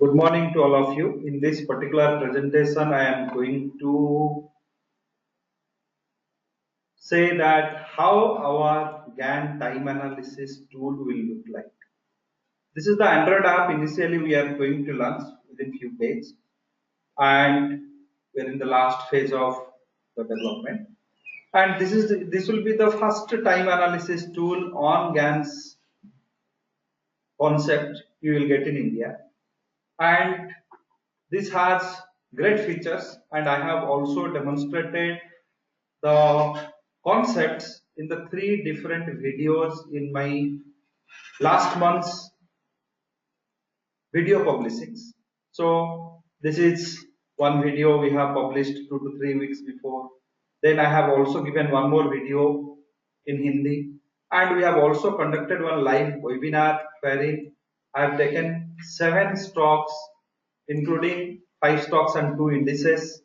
Good morning to all of you. In this particular presentation, I am going to say that how our Gann time analysis tool will look like. This is the Android app. Initially, we are going to launch within few days, and we are in the last phase of the development. And this will be the first time analysis tool on Gann's concept you will get in India. And this has great features, and I have also demonstrated the concepts in the three different videos in my last month's video publishings. So this is one video we have published 2 to 3 weeks before. Then I have also given one more video in Hindi, and we have also conducted one live webinar wherein I have taken 7 stocks including 5 stocks and 2 indices,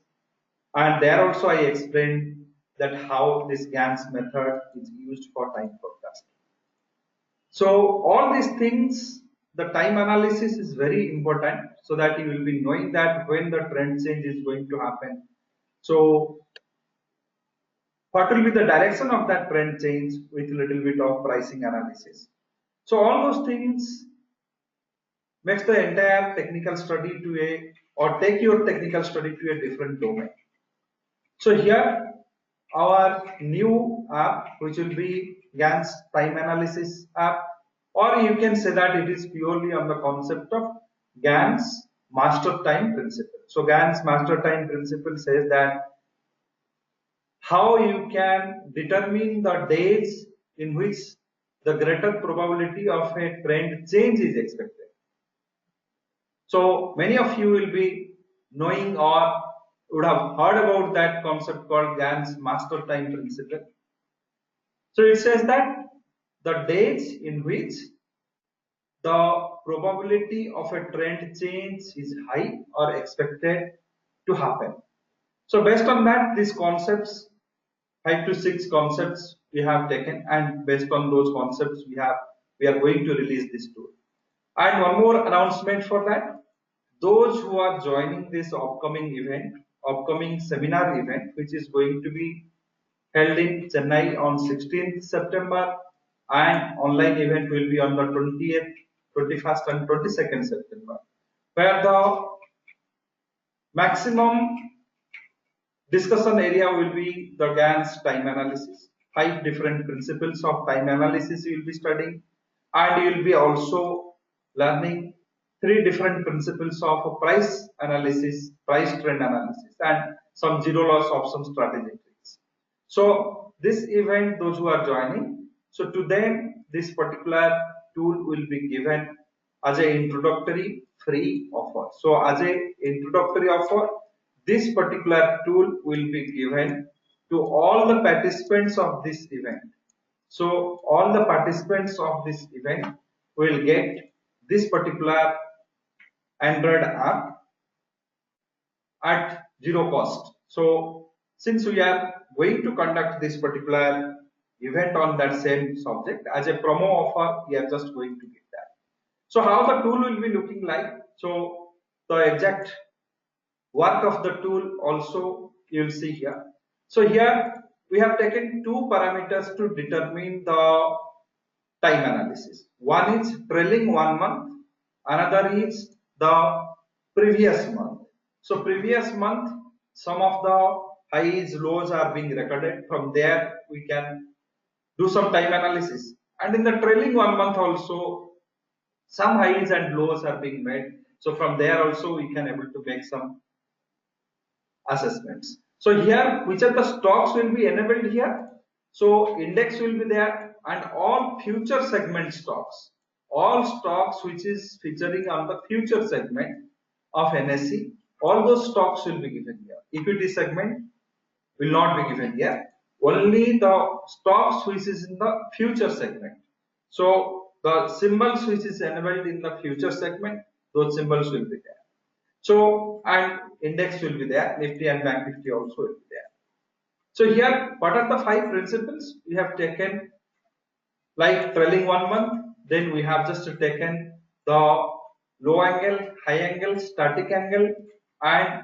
and there also I explained that how this Gann's method is used for time forecast. So all these things, the time analysis is very important so that you will be knowing that when the trend change is going to happen. So what will be the direction of that trend change with a little bit of pricing analysis. So all those things makes the entire technical study to a, or take your technical study to a different domain. So here our new app, which will be Gann's time analysis app, or you can say that it is purely on the concept of Gann's master time principle. So Gann's master time principle says that how you can determine the days in which the greater probability of a trend change is expected. So many of you will be knowing or would have heard about that concept called Gann's master time principle. So it says that the days in which the probability of a trend change is high or expected to happen. So based on that, these concepts, 5 to 6 concepts we have taken, and based on those concepts we are going to release this tool. And one more announcement for that: those who are joining this upcoming seminar event, which is going to be held in Chennai on 16th September, and online event will be on the 20th, 21st and 22nd September, where the maximum discussion area will be the Gann's time analysis. 5 different principles of time analysis you will be studying, and you will be also learning 3 different principles of price analysis, price trend analysis, and some zero loss option strategy tricks. So this event, those who are joining, so to them this particular tool will be given as an introductory free offer. So as an introductory offer, this particular tool will be given to all the participants of this event. So all the participants of this event will get this particular Android app at zero cost. So since we are going to conduct this particular event on that same subject, as a promo offer, we are just going to give that. So how the tool will be looking like? So the exact work of the tool also you will see here. So here we have taken 2 parameters to determine the time analysis. One is trailing 1 month, another is the previous month. So previous month, some of the highs, lows are being recorded. From there we can do some time analysis, and in the trailing 1 month also some highs and lows are being made. So from there also we can able to make some assessments. So here, which are the stocks will be enabled here? So index will be there, and all future segment stocks, all stocks which is featuring on the future segment of NSE, all those stocks will be given here. Equity segment will not be given here. Only the stocks which is in the future segment. So the symbols which is enabled in the future segment, those symbols will be there. So, and index will be there, Nifty and Bank Nifty also will be there. So here, what are the 5 principles we have taken? Like trailing 1 month, then we have just taken the low angle, high angle, static angle, and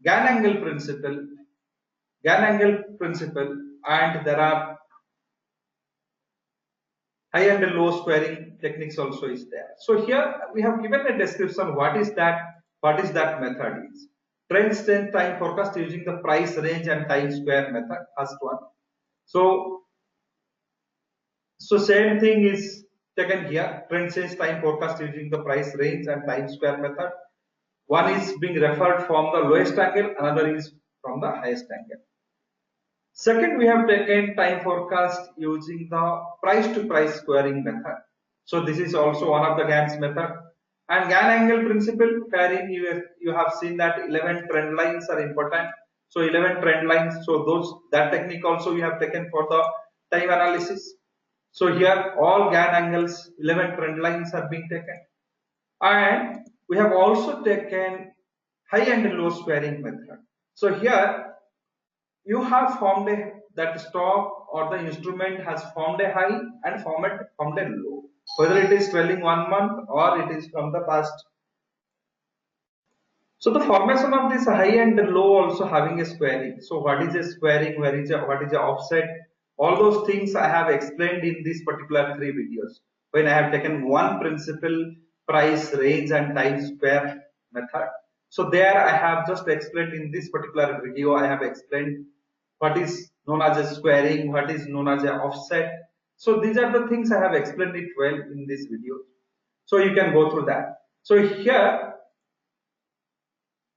Gann angle principle, and there are high and low squaring techniques also is there. So here we have given a description what is that method is. Trend strength time forecast using the price range and time square method, first one. So same thing is taken here, trend change time forecast using the price range and time square method. One is being referred from the lowest angle, another is from the highest angle. Second, we have taken time forecast using the price to price squaring method. So this is also one of the Gann's method. And Gann angle principle, wherein you have seen that 11 trend lines are important. So 11 trend lines, so that technique also we have taken for the time analysis. So here all Gann angles, 11 trend lines are being taken. And we have also taken high and low squaring method. So here you have formed that stock or the instrument has formed a high and formed a low, whether it is trailing 1 month or it is from the past. So the formation of this high and low also having a squaring. So what is a squaring, what is a offset, all those things I have explained in these particular 3 videos when I have taken one principle, price, range and time square method. So there I have just explained in this particular video, I have explained what is known as a squaring, what is known as a offset. So these are the things I have explained it well in this video. So you can go through that. So here,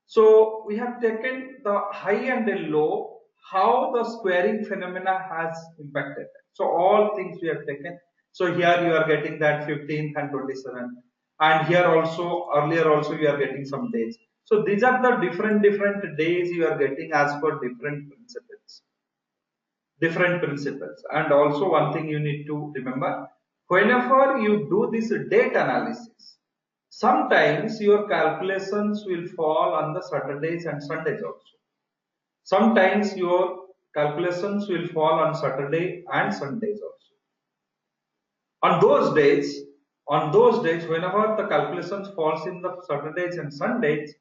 so we have taken the high and the low, how the squaring phenomena has impacted. So all things we have taken. So here you are getting that 15th and 27th, and here also earlier also you are getting some days. So these are the different days you are getting as per different principles. And also one thing you need to remember, whenever you do this date analysis, sometimes your calculations will fall on the Saturdays and Sundays also. Sometimes your calculations will fall on Saturday and Sundays also. On those days, whenever the calculations falls in the Saturdays and Sundays,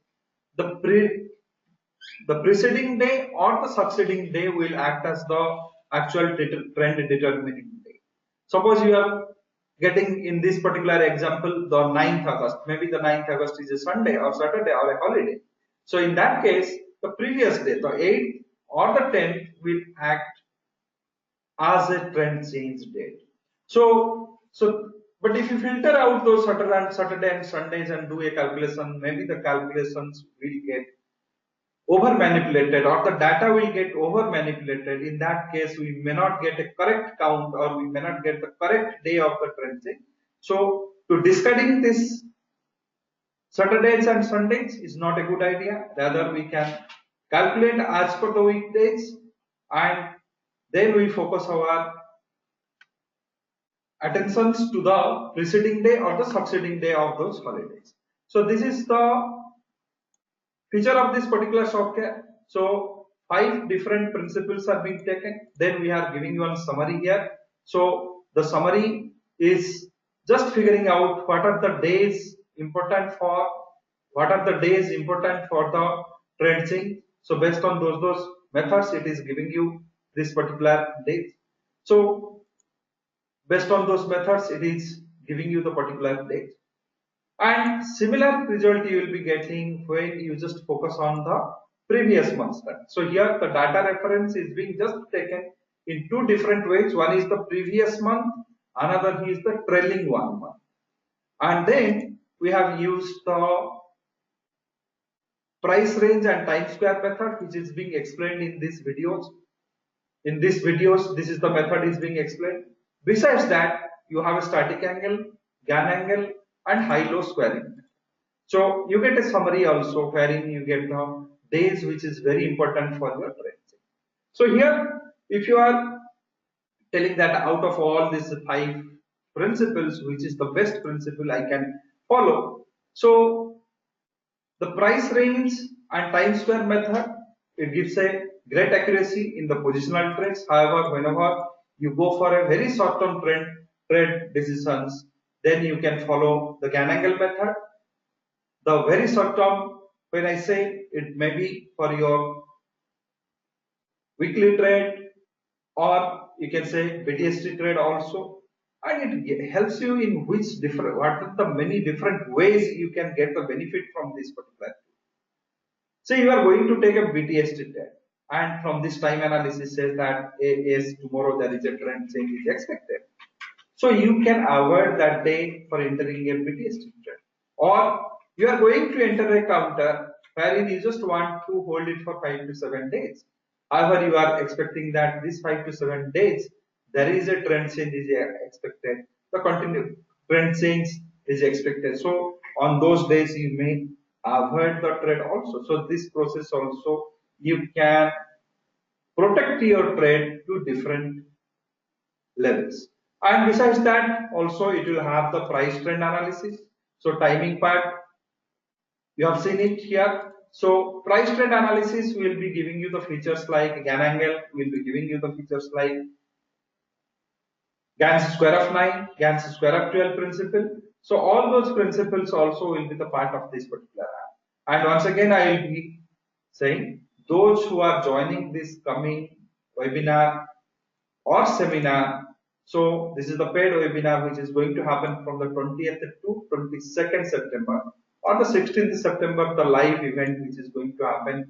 the preceding day or the succeeding day will act as the actual trend determining day. Suppose you are getting in this particular example the 9th August, maybe the 9th August is a Sunday or Saturday or a holiday. So in that case, the previous day, the 8th or the 10th will act as a trend change date. But if you filter out those Saturday and Sundays and do a calculation, maybe the calculations will get over manipulated or the data will get over manipulated. In that case, we may not get a correct count or we may not get the correct day of the trend change. So to discarding this Saturdays and Sundays is not a good idea. Rather, we can calculate as per the weekdays and then we focus our attentions to the preceding day or the succeeding day of those holidays. So this is the feature of this particular software. So 5 different principles are being taken. Then we are giving you a summary here. So the summary is just figuring out what are the days important for the trend change. So based on those methods, it is giving you this particular date. So based on those methods, it is giving you the particular date. And similar result you will be getting when you just focus on the previous month's data. So here the data reference is being just taken in 2 different ways. One is the previous month, another is the trailing 1 month. And then we have used the price range and time square method, which is being explained in these videos. In these videos, this is the method is being explained. Besides that, you have a static angle, Gann angle, and high-low squaring. So you get a summary also wherein you get the days which is very important for your trend. So here, if you are telling that out of all these 5 principles, which is the best principle I can follow, so the price range and time square method, it gives a great accuracy in the positional trades. However, whenever you go for a very short-term trade decisions, then you can follow the Gann angle method. The very short term, when I say it may be for your weekly trade, or you can say BTST trade also, and it helps you in which different, what are the many different ways you can get the benefit from this particular. Say you are going to take a BTST trade, and from this time analysis says that yes, tomorrow there is a trend change is expected. So you can avoid that day for entering a BTST trade. Or you are going to enter a counter wherein you just want to hold it for 5 to 7 days. However, you are expecting that this 5 to 7 days there is a trend change is expected. The continued trend change is expected. So on those days you may avoid the trade also. So this process also you can protect your trade to different levels. And besides that, also it will have the price trend analysis. So timing part, you have seen it here. So price trend analysis will be giving you the features like Gann angle, will be giving you the features like Gann's square of 9, Gann's square of 12 principle. So all those principles also will be the part of this particular app. And once again, I will be saying those who are joining this coming webinar or seminar. So this is the paid webinar which is going to happen from the 20th to 22nd September. On the 16th September, the live event which is going to happen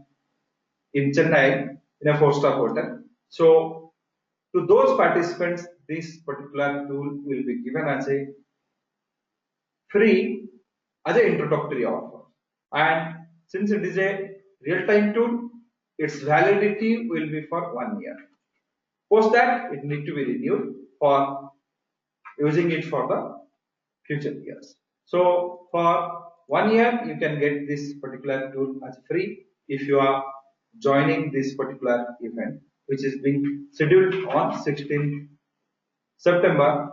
in Chennai in a 4-star hotel. So to those participants, this particular tool will be given as a free as an introductory offer. And since it is a real-time tool, its validity will be for 1 year. Post that, it need to be renewed for using it for the future years. So for 1 year, you can get this particular tool as free if you are joining this particular event, which is being scheduled on 16th September,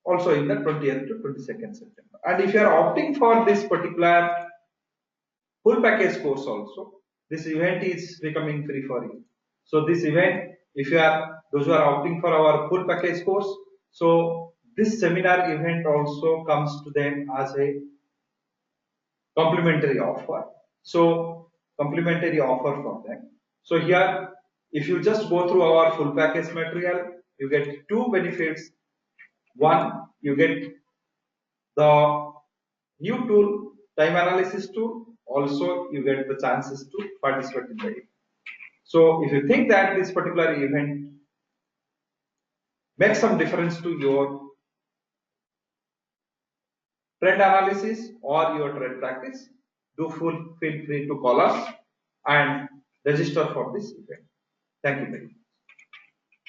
also in the 20th to 22nd September. And if you are opting for this particular full package course also, this event is becoming free for you. So this event, if you are those who are opting for our full package course, so this seminar event also comes to them as a complimentary offer. So complimentary offer from them. So here, if you just go through our full package material, you get two benefits. One, you get the new tool, time analysis tool. Also, you get the chances to participate in the event. So if you think that this particular event makes some difference to your trend analysis or your trend practice, do feel free to call us and register for this event. Thank you very much.